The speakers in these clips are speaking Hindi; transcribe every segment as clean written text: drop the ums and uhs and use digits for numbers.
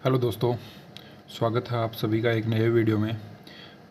हेलो दोस्तों, स्वागत है आप सभी का एक नए वीडियो में।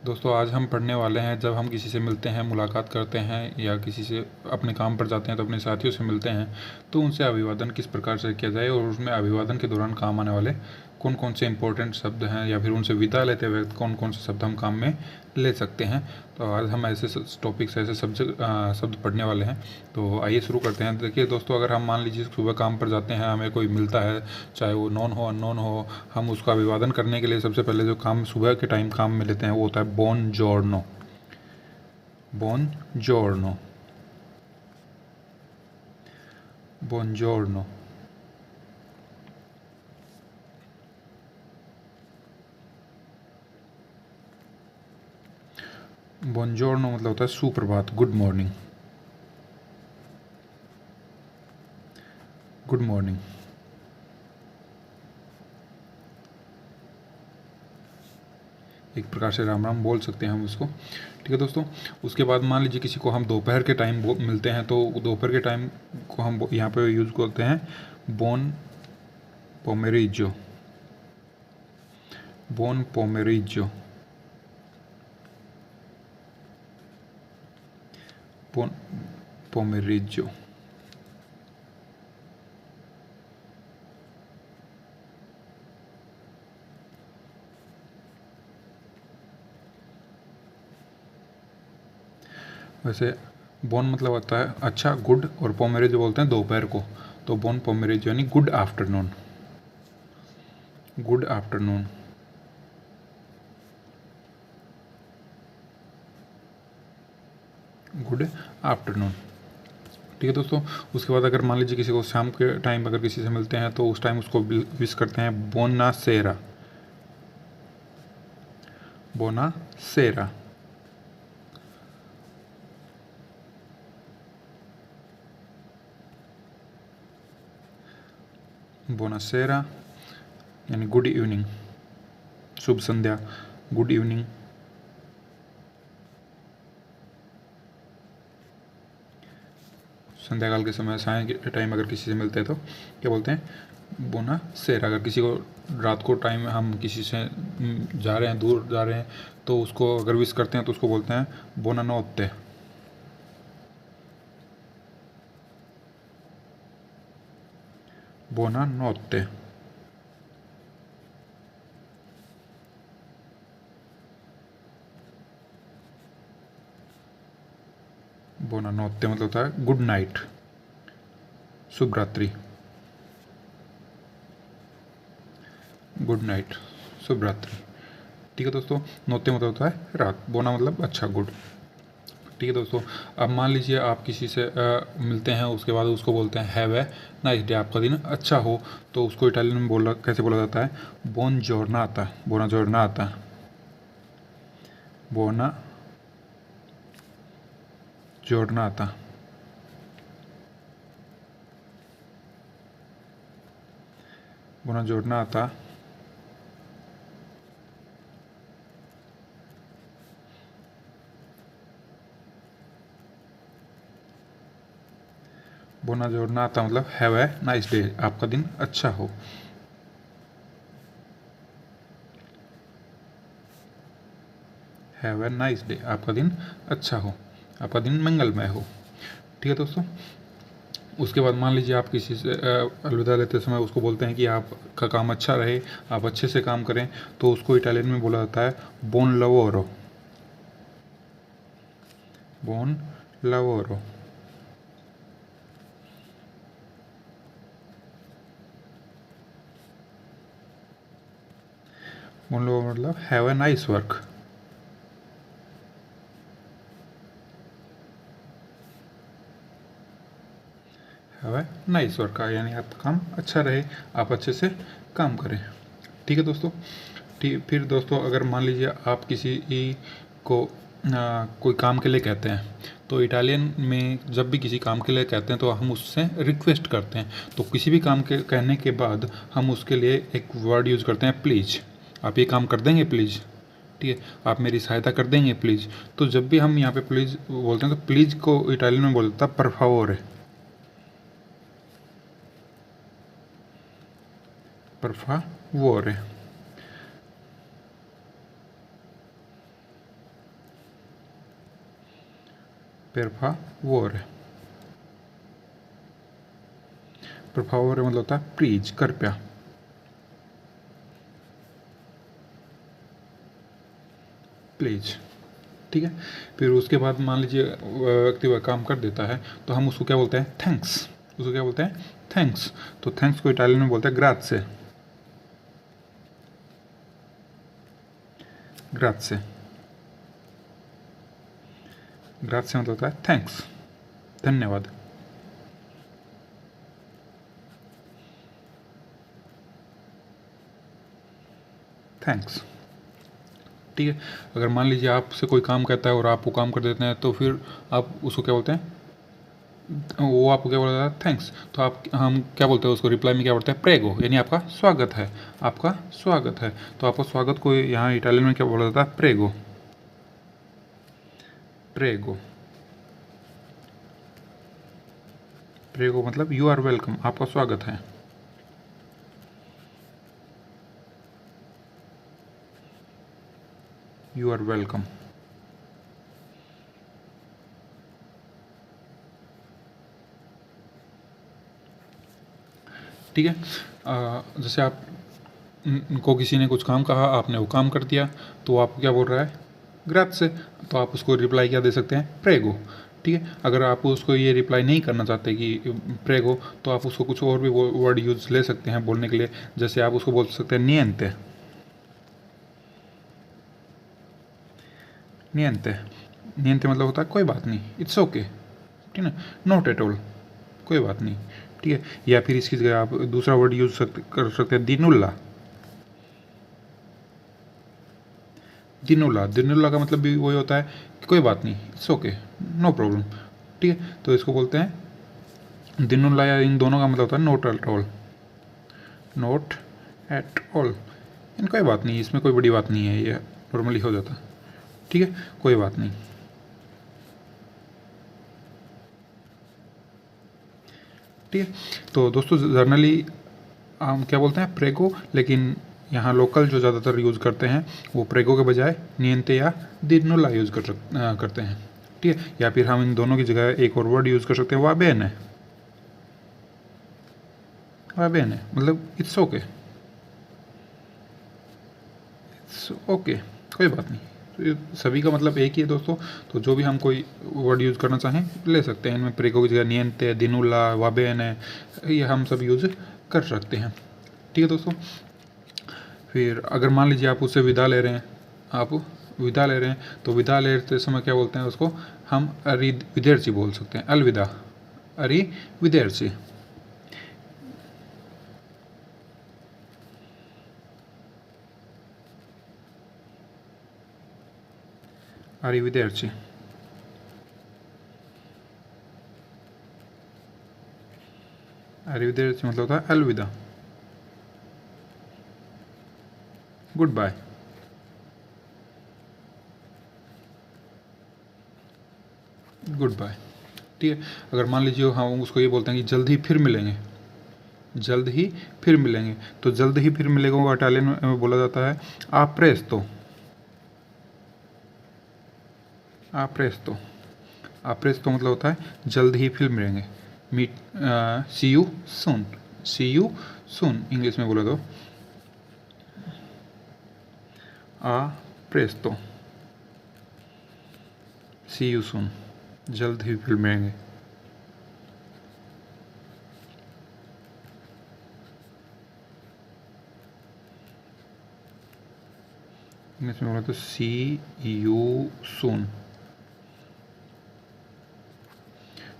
दोस्तों आज हम पढ़ने वाले हैं, जब हम किसी से मिलते हैं, मुलाकात करते हैं या किसी से अपने काम पर जाते हैं तो अपने साथियों से मिलते हैं, तो उनसे अभिवादन किस प्रकार से किया जाए और उसमें अभिवादन के दौरान काम आने वाले कौन कौन से इंपॉर्टेंट शब्द हैं या फिर उनसे विदा लेते वक्त कौन कौन से शब्द हम काम में ले सकते हैं। तो आज हम ऐसे टॉपिक्स, ऐसे शब्द पढ़ने वाले हैं। तो आइए शुरू करते हैं। देखिए दोस्तों, अगर हम मान लीजिए सुबह काम पर जाते हैं, हमें कोई मिलता है, चाहे वो नॉन हो अननोन हो, हम उसका अभिवादन करने के लिए सबसे पहले जो काम सुबह के टाइम काम में लेते हैं वो होता है बोन जॉर्नो। बोन जॉर्नो, बोन जॉर्नो। बोनजोर्नो मतलब होता है सुप्रभात, गुड मॉर्निंग, गुड मॉर्निंग। एक प्रकार से राम राम बोल सकते हैं हम उसको। ठीक है दोस्तों, उसके बाद मान लीजिए किसी को हम दोपहर के टाइम मिलते हैं, तो दोपहर के टाइम को हम यहाँ पे यूज़ करते हैं बोन पोमेरिजो, बोन पोमेरिजो, बोन पोमेरिजो। वैसे बोन मतलब होता है अच्छा, गुड, और पोमेरिजो बोलते हैं दोपहर को, तो बोन पोमेरिजो यानी good afternoon, good afternoon. Good afternoon. ठीक है दोस्तों, उसके बाद अगर मान लीजिए किसी को शाम के टाइम अगर किसी से मिलते हैं तो उस टाइम उसको विश करते हैं बोना सेरा, बोना सेरा। बोना सेरा यानी गुड इवनिंग, शुभ संध्या, गुड इवनिंग। संध्या काल के समय, साय के टाइम अगर किसी से मिलते हैं तो क्या बोलते हैं, बोना सेरा। अगर किसी को रात को टाइम हम किसी से जा रहे हैं, दूर जा रहे हैं, तो उसको अगर विश करते हैं तो उसको बोलते हैं बोना नोत्ते, बोना नोत्ते। बोना नोत्ते मतलब होता है गुड नाइट, शुभ रात्रि, गुड नाइट, शुभ रात्रि। ठीक है दोस्तों, नोत्ते मतलब होता है रात, बोना मतलब अच्छा, गुड। ठीक है दोस्तों, अब मान लीजिए आप किसी से मिलते हैं, उसके बाद उसको बोलते हैं हैव ए नाइस डे, आपका दिन अच्छा हो। तो उसको इटालियन में कैसे बोला जाता है, बोन जॉर्नाता, बोना जॉर्नाता, बोना जॉर्नाता। बोना जॉर्नाता। बोना जॉर्नाता मतलब हैव ए नाइस डे, आपका दिन अच्छा हो। हैव ए नाइस डे, आपका दिन अच्छा हो, आपका दिन मंगलमय हो। ठीक है दोस्तों, उसके बाद मान लीजिए आप किसी से अलविदा लेते समय उसको बोलते हैं कि आपका काम अच्छा रहे, आप अच्छे से काम करें, तो उसको इटालियन में बोला जाता है बोन लवोरो, बोन लवोरो। बोन लवोरो मतलब have a nice work, have a nice work, यानी आपका काम अच्छा रहे, आप अच्छे से काम करें। ठीक है दोस्तों, ठीक। फिर दोस्तों अगर मान लीजिए आप किसी को कोई काम के लिए कहते हैं, तो इटालियन में जब भी किसी काम के लिए कहते हैं तो हम उससे रिक्वेस्ट करते हैं। तो किसी भी काम के कहने के बाद हम उसके लिए एक वर्ड यूज़ करते हैं प्लीज़, आप ये काम कर देंगे प्लीज़, ठीक है, आप मेरी सहायता कर देंगे प्लीज़। तो जब भी हम यहाँ पे प्लीज़ बोलते हैं तो प्लीज़ को इटालियन में बोलता है पर फावोरे, Per favore. Per favore. Per favore मतलब होता है प्लीज, कृपया। प्लीज, ठीक है। फिर उसके बाद मान लीजिए व्यक्ति वह काम कर देता है तो हम उसको क्या बोलते हैं, थैंक्स। उसको क्या बोलते हैं, थैंक्स। तो थैंक्स को इटालियन में बोलते हैं ग्राzie। ग्राzie, ग्राzie मतलब होता है थैंक्स, धन्यवाद। थैंक्स, ठीक है। अगर मान लीजिए आपसे कोई काम कहता है और आप वो काम कर देते हैं तो फिर आप उसको क्या बोलते हैं, वो आपको क्या बोलता है, थैंक्स। तो आप हम क्या बोलते हैं उसको, रिप्लाई में क्या बोलते हैं, प्रेगो, यानी आपका स्वागत है, आपका स्वागत है। तो आपका स्वागत को यहाँ इटालियन में क्या बोला जाता है, प्रेगो। प्रेगो, प्रेगो मतलब यू आर वेलकम, आपका स्वागत है। यू आर वेलकम, ठीक है। जैसे आप को किसी ने कुछ काम कहा, आपने वो काम कर दिया, तो आप क्या बोल रहा है, ग्राzie। तो आप उसको रिप्लाई क्या दे सकते हैं, प्रेगो, ठीक है। अगर आप उसको ये रिप्लाई नहीं करना चाहते कि प्रेगो, तो आप उसको कुछ और भी वर्ड यूज ले सकते हैं बोलने के लिए। जैसे आप उसको बोल सकते हैं नियंते। नियंते, नियंते मतलब होता है कोई बात नहीं, इट्स ओके, ठीक है, नॉट एट ऑल, कोई बात नहीं, ठीक है। या फिर इसकी जगह आप दूसरा वर्ड यूज कर सकते हैं, दिनुल्ला। दिनुल्ला, दिनुल्ला का मतलब भी वही होता है कि कोई बात नहीं, इट्स ओके, नो प्रॉब्लम, ठीक है। तो इसको बोलते हैं दिनुल्ला, या इन दोनों का मतलब होता है not at all. Not at all, इन कोई बात नहीं, इसमें कोई बड़ी बात नहीं है, ये नॉर्मली हो जाता है, ठीक है, कोई बात नहीं, ठीक है। तो दोस्तों जनरली हम क्या बोलते हैं, प्रेगो, लेकिन यहाँ लोकल जो ज़्यादातर यूज़ करते हैं वो प्रेगो के बजाय नियंते या दिनुल्ला यूज़ करते हैं, ठीक है। या फिर हम इन दोनों की जगह एक और वर्ड यूज़ कर सकते हैं, वा बेने। वा बेने मतलब इट्स ओके, इट्स ओके, कोई बात नहीं। तो ये सभी का मतलब एक ही है दोस्तों। तो जो भी हम कोई वर्ड यूज़ करना चाहें ले सकते हैं, इनमें प्रेगो की जगह नियंते, दिनुल्ला, वा बेने, ये हम सब यूज़ कर सकते हैं, ठीक है दोस्तों। फिर अगर मान लीजिए आप उससे विदा ले रहे हैं, आप विदा ले रहे हैं, तो विदा लेते समय क्या बोलते हैं उसको, हम अरी विदेरची बोल सकते हैं, अलविदा, अरी विदेरची। अरी विदेरची, अरी विदेरची मतलब होता है अलविदा, गुड बाय। गुड बाय, ठीक है। अगर मान लीजिए हम उसको ये बोलते हैं कि जल्द ही फिर मिलेंगे, जल्द ही फिर मिलेंगे, तो जल्द ही फिर मिलेंगे वो इटालियन में बोला जाता है आ प्रेस्तो। आ प्रेस्तो, आ प्रेस्तो मतलब होता है जल्द ही फिर मिलेंगे, meet, see you soon, see you soon English में बोला तो आ प्रेस्तो, सी यू सून, जल्द ही फिर मिलेंगे। इंग्लिश में बोला तो सी यू सून,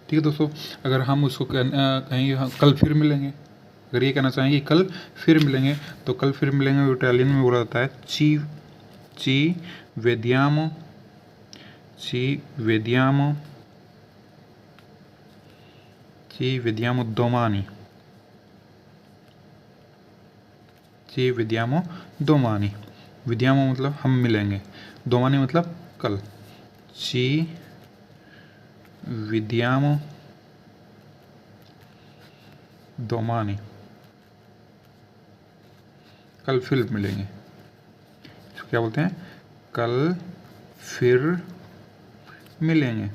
ठीक है दोस्तों। अगर हम उसको कहीं कल फिर मिलेंगे, अगर ये कहना चाहेंगे कल फिर मिलेंगे, तो कल फिर मिलेंगे इटालियन में बोला जाता है ची, ची वेदियामो, ची वेदियामो, ची वेदियामो दोमानी, ची वेदियामो दोमानी। विदियामो मतलब हम मिलेंगे, दोमानी मतलब कल, ची विदियामो दोमानी, कल फिर मिलेंगे, इसको क्या बोलते हैं? कल फिर मिलेंगे।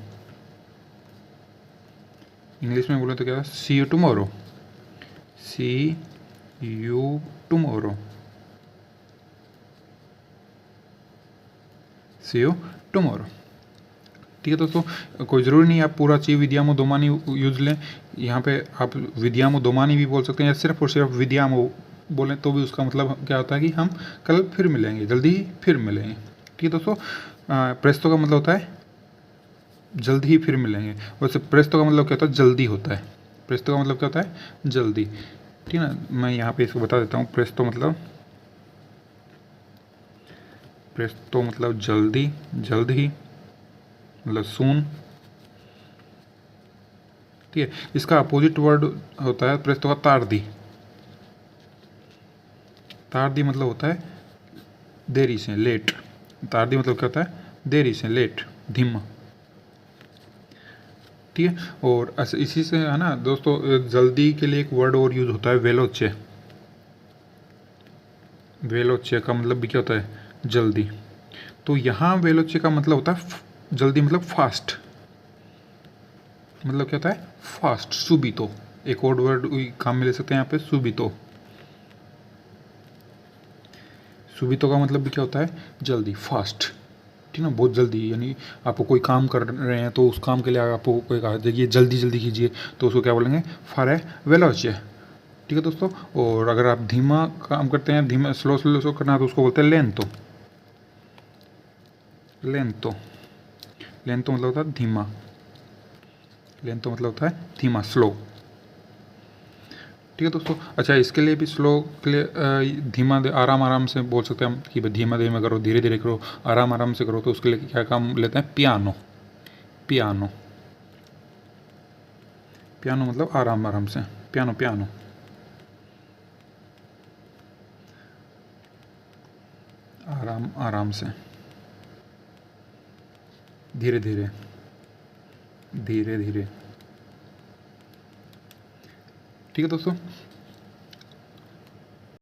इंग्लिश में बोले तो क्या? See you tomorrow, see you tomorrow, see you tomorrow. ठीक है दोस्तों, कोई ज़रूरी नहीं आप पूरा ची विद्यामो दोमानी यूज लें। यहाँ पे आप विद्यामो दोमानी भी बोल सकते हैं, या सिर्फ और सिर्फ विद्यामो बोलें तो भी उसका मतलब क्या होता है कि हम कल फिर मिलेंगे, जल्दी ही फिर मिलेंगे। ठीक है दोस्तों, प्रेस्तो का मतलब होता है जल्दी ही फिर मिलेंगे। वैसे प्रेस्तो का मतलब क्या होता है? जल्दी होता है। प्रेस्तो का मतलब क्या होता है? जल्दी। ठीक है ना, मैं यहाँ पे इसको बता देता हूँ। प्रेस्तो मतलब जल्दी, जल्द ही, मतलब सून। ठीक है, इसका अपोजिट वर्ड होता है प्रेस्तो का तार्दी। तार्दी मतलब होता है देरी से, लेट। तार्दी मतलब क्या होता है? देरी से, लेट, धीमा। ठीक है, और इसी से है ना दोस्तों, जल्दी के लिए एक वर्ड और यूज होता है, वेलोचे। वेलोचे का मतलब भी क्या होता है? जल्दी। तो यहाँ वेलोचे का मतलब होता है जल्दी, मतलब फास्ट। मतलब क्या होता है? फास्ट, सुबितो। एक और वर्ड काम में ले सकते हैं यहाँ पे, सुबितो। सुबितो का मतलब भी क्या होता है? जल्दी, फास्ट। ठीक है ना, बहुत जल्दी, यानी आपको कोई काम कर रहे हैं तो उस काम के लिए आपको कोई कहा ये जल्दी जल्दी कीजिए, तो उसको क्या बोलेंगे? फारे वेलोचे। ठीक है दोस्तों, और अगर आप धीमा काम करते हैं, धीमा स्लो स्लो स्लो करना है, तो उसको बोलते हैं लेंतो। लेंतो, लेंतो मतलब होता है धीमा। लेंतो मतलब होता है धीमा, स्लो। ठीक है दोस्तों, अच्छा इसके लिए भी स्लो के लिए धीमा आराम आराम से बोल सकते हैं हम कि धीमा धीमा करो, धीरे धीरे करो, आराम आराम से करो। तो उसके लिए क्या काम लेते हैं? पियानो। पियानो, पियानो मतलब आराम आराम से, पियानो पियानो। आराम आराम से, धीरे धीरे, धीरे धीरे। ठीक है दोस्तों,